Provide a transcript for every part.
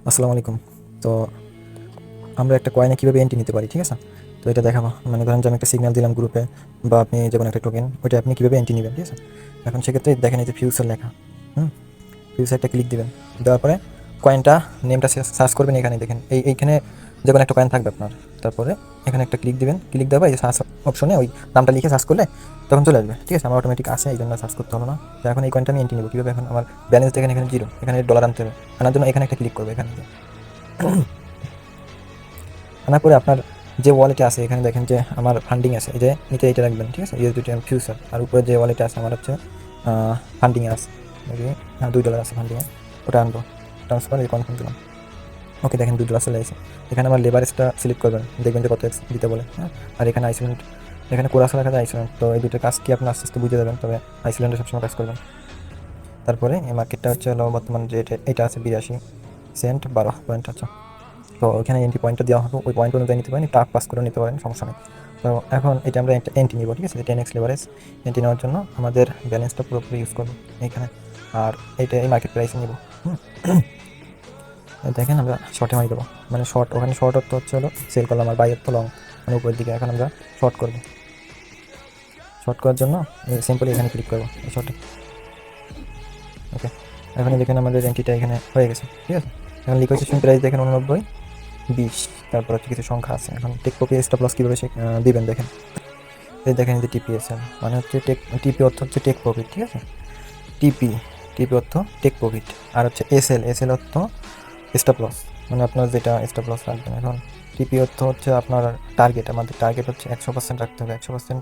আসসালামু আলাইকুম। তো আমরা একটা কয়েনে কীভাবে এন্ট্রি নিতে পারি, ঠিক আছে? তো এটা দেখাবো। মানে ধরেন যে আমি একটা সিগন্যাল দিলাম গ্রুপে, বা আপনি যে কোনো একটা টোকেন, ওইটা আপনি কীভাবে এন্ট্রি নেবেন, ঠিক আছে? এখন সেক্ষেত্রে দেখেন এই যে ফিউচার লেখা, ফিউচার একটা ক্লিক দিবেন। দেওয়ার পরে কয়েনটা নেমটা সার্চ করবেন। এখানে দেখেন এইখানে যে কোনো একটা কয়েন থাকবে আপনার। তারপরে এখানে একটা ক্লিক দিবেন। ক্লিক দেওয়া এই যে সার্চ অপশনে ওই নামটা লিখে সার্চ করলে তখন চলে আসবে, ঠিক আছে? আমার অটোমেটিক আসে, এই জন্য সার্চ করতে হবে না। তো এখন এই কয়েনটা আমি এন্ট্রি নেবো কীভাবে? এখন আমার ব্যালেন্স দেখেন এখানে জিরো, এখানে ডলার আনতে হবে। আনার জন্য এখানে একটা ক্লিক করবো। এখানে আনার পরে আপনার যে ওয়ালেটে আছে এখানে দেখেন যে আমার ফান্ডিং আছে, এই যে নিচে এইটা রাখবেন, ঠিক আছে? USDT future. আর উপরে যে ওয়ালেটে আছে আমার হচ্ছে ফান্ডিংয়ে আছে, মেবি $2 আছে ফান্ডিংয়ে, ওটা আনবো। ট্রান্সফার এই কনফার্ম দিলাম। ওকে, দেখেন $2 চলে আসে। এখানে আমার লেবারেজটা সিলেক্ট করবেন, দেখবেন যে কত এক্স দিতে বলে, হ্যাঁ? আর এখানে আইসোলেন্ট, এখানে কোরাসও রাখা যায়, আইসোলেন্ট। তো এই দুটো কাজ কি আপনি আস্তে আস্তে বুঝে যাবেন, তবে আইসোলেন্টে সবসময় কাজ করবেন। তারপরে এই মার্কেটটা হচ্ছে হলো বর্তমান যে এটা আছে 82 সেন্ট 12 পয়েন্ট আছে। তো ওইখানে এন্ট্রি পয়েন্টটা দেওয়া হবে, ওই পয়েন্ট অনুযায়ী নিতে পারেন, টাক পাস করে নিতে পারেন, সমস্যা নেই। তো এখন এটা আমরা একটা এন্ট্রি নিব, ঠিক আছে? 10x লেভারেজ এন্ট্রি নেওয়ার জন্য আমাদের ব্যালেন্সটা পুরোপুরি ইউজ করবো এইখানে। আর এইটা এই মার্কেট প্রাইসে নিব। দেখেন আমরা শর্টে মারি দেবো, মানে শর্ট, ওখানে শর্ট অর্থ হচ্ছে হলো সেল করলাম, আর বাইরের তো লং, মানে উপরের দিকে। এখন আমরা শর্ট করবো। শর্ট করার জন্য সিম্পলি এখানে ক্লিক করবো, এই শর্টে। ওকে, এখন দেখেন আমাদের এন্ট্রিটা এখানে হয়ে গেছে, ঠিক আছে? এখন লিকুইডেশন প্রাইস দেখেন 89.20। তারপর হচ্ছে কিছু সংখ্যা আছে। এখন টেক প্রফি স্টপ লস কীভাবে দিবেন দেখেন। এই দেখেন যে টিপিএসএল মানে হচ্ছে টিপি অর্থ হচ্ছে টেক প্রফিট, ঠিক আছে? টিপি টিপি অর্থ টেক প্রফিট। আর হচ্ছে এসএল অর্থ স্টপ লস, মানে আপনার যেটা স্টপ লস রাখবেন। এখন টিপি অর্থ হচ্ছে আপনার টার্গেট। আমাদের টার্গেট হচ্ছে 100% রাখতে হবে, 100%।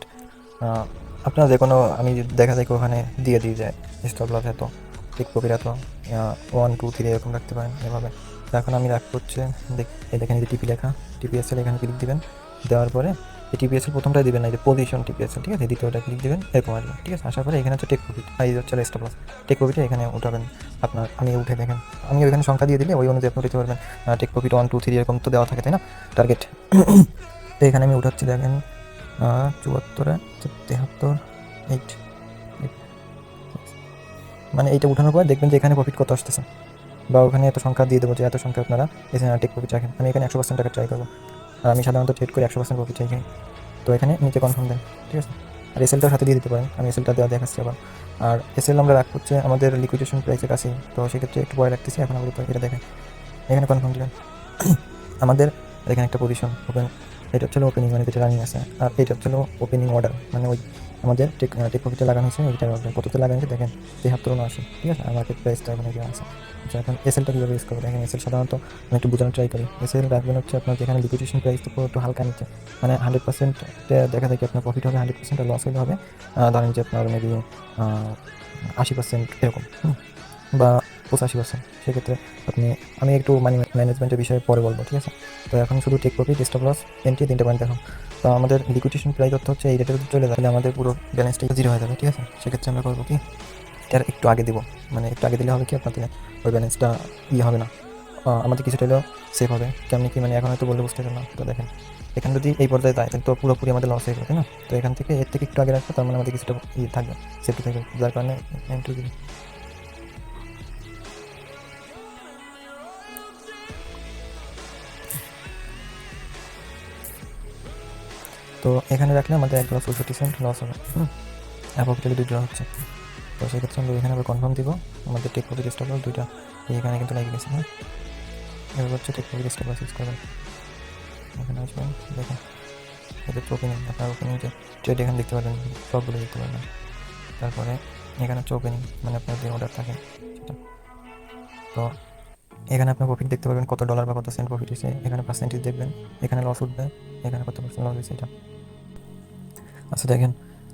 আপনার যে কোনো, আমি দেখা যায় ওখানে দিয়ে যায় স্টপ লস এত, টেক প্রফিট এত, 1 2 3 এরকম রাখতে পারেন এভাবে। তো এখন আমি রাখবো হচ্ছে এই দেখেন এই যে টিপি লেখা, টিপিএসএল, এখানে ক্লিক দিবেন। দেওয়ার পরে এই টিপিএসএল প্রথমটাই দিবেন না, এই যে পজিশন টিপিএসএল, ঠিক আছে? দ্বিতীয়টা ক্লিক দিবেন, এরকম আসবে, ঠিক আছে? আসার পরে এখানে হচ্ছে টেক প্রফিট, আর এই হচ্ছে স্টপ লস। টেক প্রফিটে এখানে উঠাবেন আপনার। আমি উঠে দেখেন, আমি ওইখানে সংখ্যা দিয়ে দিলে ওই অনুযায়ী আপনি উঠতে পারবেন। টেক প্রফিট 1 2 3 এরকম তো দেওয়া থাকে, তাই না? টার্গেট। তো এখানে আমি উঠাচ্ছি, দেখেন 74 73 8, মানে এইটা উঠানোর পর দেখবেন যে এখানে প্রফিট কত আসতেছে, বা ওখানে এত সংখ্যা দিয়ে দেবো যে এত সংখ্যা আপনারা টেক প্রফিট রাখেন। আমি এখানে 100% টাকা ট্রাই করবো, আর আমি সাধারণত ট্রেড করে 100% প্রফিট চাই। তো এখানে নিচে কনফার্ম দেন, ঠিক আছে? আর এসএলটার সাথে দিয়ে দিতে পারেন, আমি এসএলটা দেওয়া দেখাচ্ছি আবার। আর এসএল আমরা রাখবো হচ্ছে আমাদের লিকুইডেশন প্রাইসের কাছে, তো সেক্ষেত্রে একটু পরে রাখতেছি। এখন আমরা এটা দেখেন, এখানে কনফার্ম দিলেন। আমাদের এখানে একটা পজিশন ওপেন, এটা হচ্ছে ওপেনিং, মানে যেটা রানিং আছে। আর এটা হচ্ছে ওপেনিং অর্ডার, মানে ওই আমাদের টেক প্রফিটে লাগানো হয়েছে, ওইটা কততে লাগানো দেখেন 73 79, ঠিক আছে? আর মার্কেট প্রাইসটা এখন এখানে আছে। আচ্ছা, এখন এসএলটা কীভাবে ইউজ করবো দেখেন। এসএল সাধারণত আমি একটু বোঝানোর ট্রাই করি। এসএল রাখবেন হচ্ছে আপনার যেখানে লিকুইডেশন প্রাইস তো একটু হালকা নিচে, মানে 100% দেখা যায় কি আপনার প্রফিট হবে 100%, আর লস হলে হবে ধরেন যে আপনার মেবি 80% এরকম, বা 85%। সেক্ষেত্রে আপনি, আমি একটু মানি ম্যানেজমেন্টের বিষয়ে পরে বলবো, ঠিক আছে? তো এখন শুধু take profit, stop loss, entry, 3টে পয়েন্ট দেখো। তো আমাদের লিকুইডেশন প্রাইস অর্থ হচ্ছে এই রেটের চলে যাবে, আমাদের পুরো ব্যালেন্সটা জিরো হয়ে যাবে, ঠিক আছে? সেক্ষেত্রে আমরা করবো কি, এর একটু আগে দিব, মানে একটু আগে দিলে হবে কি আপনাদের ওই ব্যালেন্সটা হবে না, আমাদের কিছুটা হলেও সেভ হবে। কেমনি কি, মানে এখন হয়তো বললে বুঝতে পারলাম না। তো দেখেন এখানে যদি এই পর্যায়ে যায় তো পুরোপুরি আমাদের লস হয়ে যাবে, তাই না? তো এখান থেকে এর থেকে একটু আগে রাখবো, তার মানে আমাদের কিছুটা থাকবে, সেফটি থাকবে, যার কারণে এন্ট্রি দিই। তো এখানে রাখলে আমাদের $1.64 লস হবে, অ্যাপ্রক্সিমেটলি $2 হচ্ছে। তো সেক্ষেত্রে আমরা এখানে আবার কনফার্ম দিব। আমাদের টেক প্রফিট স্টপ লস দুইটা এখানে কিন্তু লেগে গেছে, হ্যাঁ? এবার হচ্ছে take profit stop loss use করবেন। এখানে আসবেন, দেখেন এটা ওপেনিং, আপনার ওপেনিং যে ট্রেড এখানে দেখতে পারবেন, সবগুলো দেখতে পারবেন। তারপরে এখানে হচ্ছে ওপেনিং, মানে আপনার যে অর্ডার থাকে সেটা। তো এখানে আপনার প্রফিট দেখতে পারবেন, কত ডলার বা কত সেন্ট প্রফিট হয়েছে। এখানে পার্সেন্টেজ দেখবেন, এখানে লস উঠবে, এখানে কত পার্সেন্ট লস হয়েছে এটা। আচ্ছা দেখেন,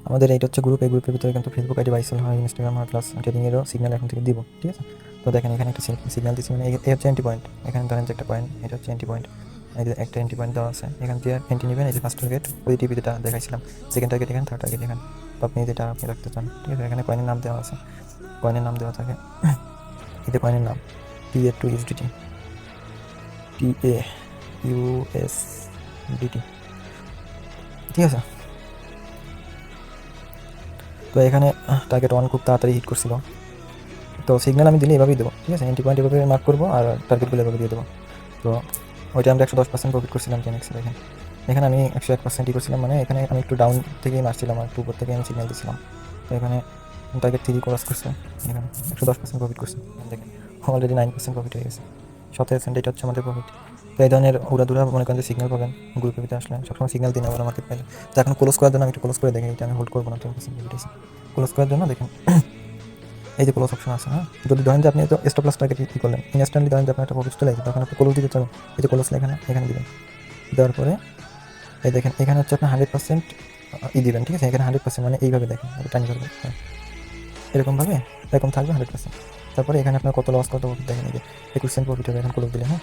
আমাদের এইটা হচ্ছে গ্রুপ, এই গ্রুপের ভিতরে কিন্তু ফেসবুক আইডি, বাইসেল হয়, ইনস্টাগ্রাম হয়, প্লাস ট্রেডিংয়েরও সিগন্যাল এখন থেকে দিব, ঠিক আছে? তো দেখেন এখানে একটা সিগন্যাল দিচ্ছি, মানে এই হচ্ছে এন্ট্রি পয়েন্ট। এখানে ধরেন যে একটা পয়েন্ট, এটা হচ্ছে এন্ট্রি পয়েন্ট, এই যে একটা এন্ট্রি পয়েন্ট দেওয়া আছে। এখান থেকে এন্ট্রি নেবেন, এই যে ফার্স্ট টার্গেট ওই টিভি যেটা দেখাইছিলাম, সেকেন্ড টার্গেট এখানে, থার্ড টার্গেট এখানে। তো আপনি যেটা আপনি রাখতে চান, ঠিক আছে? এখানে কয়েনের নাম দেওয়া আছে, কয়েনের নাম দেওয়া থাকে। এই যে কয়েনের নাম TA2USDT, TAUSDT, ঠিক আছে? তো এখানে টার্গেট 1 খুব তাড়াতাড়ি হিট করছিল, তো সিগন্যাল আমি দিলে এভাবেই দেবো, ঠিক আছে, এন্ট্রি পয়েন্ট এভাবে মার্ক করবো আর টার্গেটগুলো এভাবে দিয়ে দেবো। তো ওইটা আমরা 110% প্রফিট করছিলাম টেনেক্সে। দেখেন এখানে আমি 101%ই করছিলাম, মানে এখানে আমি একটু ডাউন থেকেই মারছিলাম আর একটু উপর থেকে আমি সিগন্যাল দিচ্ছিলাম। তো এখানে টার্গেট 3 ক্রস করছে, এখানে 110% প্রফিট করছে। দেখেন অলরেডি 9% প্রফিট হয়ে গেছে, 17%। এটা হচ্ছে আমাদের প্রফিট। তো এই ধরনের উড়াদুরা মনে করেন যে সিগন্যাল পাবেন গ্রুপের ভিতরে আসলে সবসময় সিগন্যাল দিন আবার মার্কেট পাইলে। তো এখন ক্লোজ করার জন্য আমি একটু ক্লোজ করে দেখি, এটা আমি হোল্ড করবো না 10% প্রফিট। ক্লোজ করার জন্য দেখেন এই যে ক্লোজ অপশন আছে, হ্যাঁ, যদি ধরেন যে আপনি তো স্টপ লস টার্গেট কি করলেন, ইনস্ট্যান্টলি ধরেন যে আপনার একটা প্রফিট চলে গেছে, তখন আপনি ক্লোজ দিতে চান, এই যে ক্লোজ এখানে এখানে দিবেন। দেওয়ার পরে এই দেখেন এখানে হচ্ছে আপনি 100% দিবেন, ঠিক আছে, এখানে 100% মানে এইভাবে দেখেন টাইম করবেন, হ্যাঁ, এরকমভাবে এরকম থাকবে 100%। তারপরে এখানে আপনার কত লস কত প্রফিট দেখেন, এই যে 21% প্রফিট হবে এখন ক্লোজ দিলে, হ্যাঁ।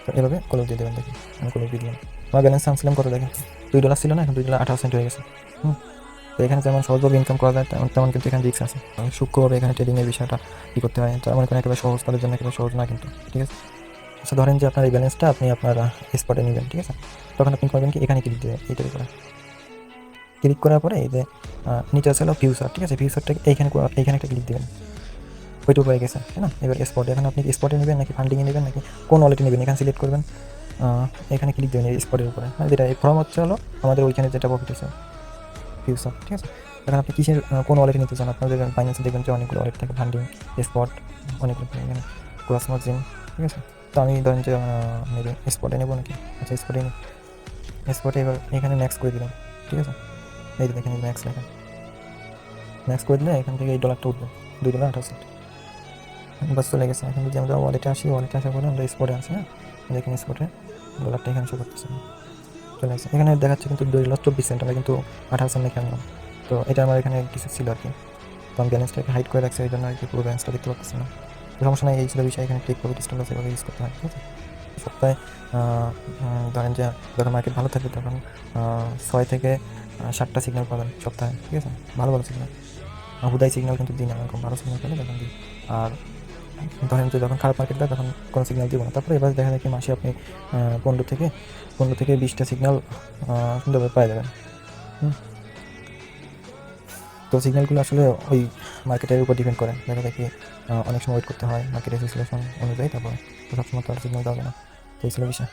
তো এভাবে ক্লোজ দিয়ে দেবেন। দেখেন আমি ক্লোজ দিয়ে দিলাম, আমার ব্যালেন্স আনছিলাম কত দেখেন, $2 ছিল না, এখন $2.18 হয়ে গেছে। তো এখানে যেমন সহজভাবে ইনকাম করা যায় তেমন কিন্তু এখানে রিস্ক আছে, সূক্ষ্মভাবে এখানে ট্রেডিংয়ের বিষয়টা কী করতে হয়, তো আমার এখানে একেবারে সহজ, তাদের জন্য একেবারে সহজ না কিন্তু, ঠিক আছে। আচ্ছা ধরেন যে আপনার এই ব্যালেন্সটা আপনি আপনার স্পটে নেবেন, ঠিক আছে, তখন আপনি করবেন কি, এখানে ক্লিক দেবেন, এইটার উপরে ক্লিক করার পরে এই যে নিচে আছে হলো ফিউচার, ঠিক আছে, ফিউচারটাকে এইখানে একটা ক্লিক দেবেন, ওইটুকু হয়ে গেছে, হ্যাঁ না। এবার স্পটে, এখন আপনি স্পটে নেবেন নাকি ফান্ডিংয়ে নেবেন নাকি কোন ওয়ালেটে নেবেন, এখানে সিলেক্ট করবেন, এখানে ক্লিক দেবেন এই স্পটের উপরে, হ্যাঁ, যেটা এই ফর্ম হচ্ছে হলো আমাদের ওইখানে যেটা প্রফিট হচ্ছে ফিউচার, ঠিক আছে। এখন আপনি কিসের কোন ওয়ালেটে নিতে চান, আপনাদের ফাইন্যান্সে দেখবেন যে অনেকগুলো ওয়ালেট থাকে, ফান্ডিং, স্পট, অনেকগুলো এখানে ক্রস মার্জিন, ঠিক আছে। তো আমি ধরেন যে নেবে স্পটে নেবো নাকি, আচ্ছা স্পটে নিই, স্পটে এবার এখানে ম্যাক্স করে দিলাম, ঠিক আছে, এই যে দেখেন ম্যাক্স লেখা, ম্যাক্স করে দিলে এখান থেকে এই ডলারটা উঠবে $2.18, বাস চলে গেছে। এখন যদি আমরা ওয়ালেটে আসি, ওয়ালেটে আসার পরে আমরা স্পটে আসি, হ্যাঁ, দেখেন স্পটে ডলারটা এখানে শো করতেছে, চলে আসছে, এখানে দেখাচ্ছে কিন্তু $2.24, আমরা কিন্তু 18 লিখে আনলাম। তো এটা আমার এখানে কিছু ছিল আর কি, তো আমি ব্যালেন্সটাকে হাইড করে রাখছি, এই জন্য আর কি পুরো ব্যালেন্সটা দেখতে পাচ্ছি না। তো সমস্যা নাই, এই ছিল বিষয়, এখানে টেক প্রফিট স্টপ লস এভাবে ইউজ করতে হয়, ঠিক আছে। সপ্তাহে ধরেন যে যখন মার্কেট ভালো থাকবে তখন 6 থেকে 7টা সিগন্যাল পাবেন সপ্তাহে, ঠিক আছে, ভালো ভালো সিগন্যাল, হুদাই সিগন্যাল কিন্তু দিই না, এরকম ভালো সিগন্যাল পেলে তখন দিই। আর ধরেন যে যখন খারাপ মার্কেট দেয় তখন কোনো সিগন্যাল দিব না। তারপরে এবার দেখা যায় কি মাসে আপনি 15 থেকে 20টা সিগন্যাল সুন্দরভাবে পাই যাবেন। তো সিগন্যালগুলো আসলে ওই মার্কেটের উপর ডিপেন্ড করে, দেখা যায় কি অনেক সময় ওয়েট করতে হয় মার্কেটের সিচুয়েশন অনুযায়ী, তারপরে তো সবসময় তো আর সিগন্যাল দেওয়া যায় না। তো এই ছিল বিষয়।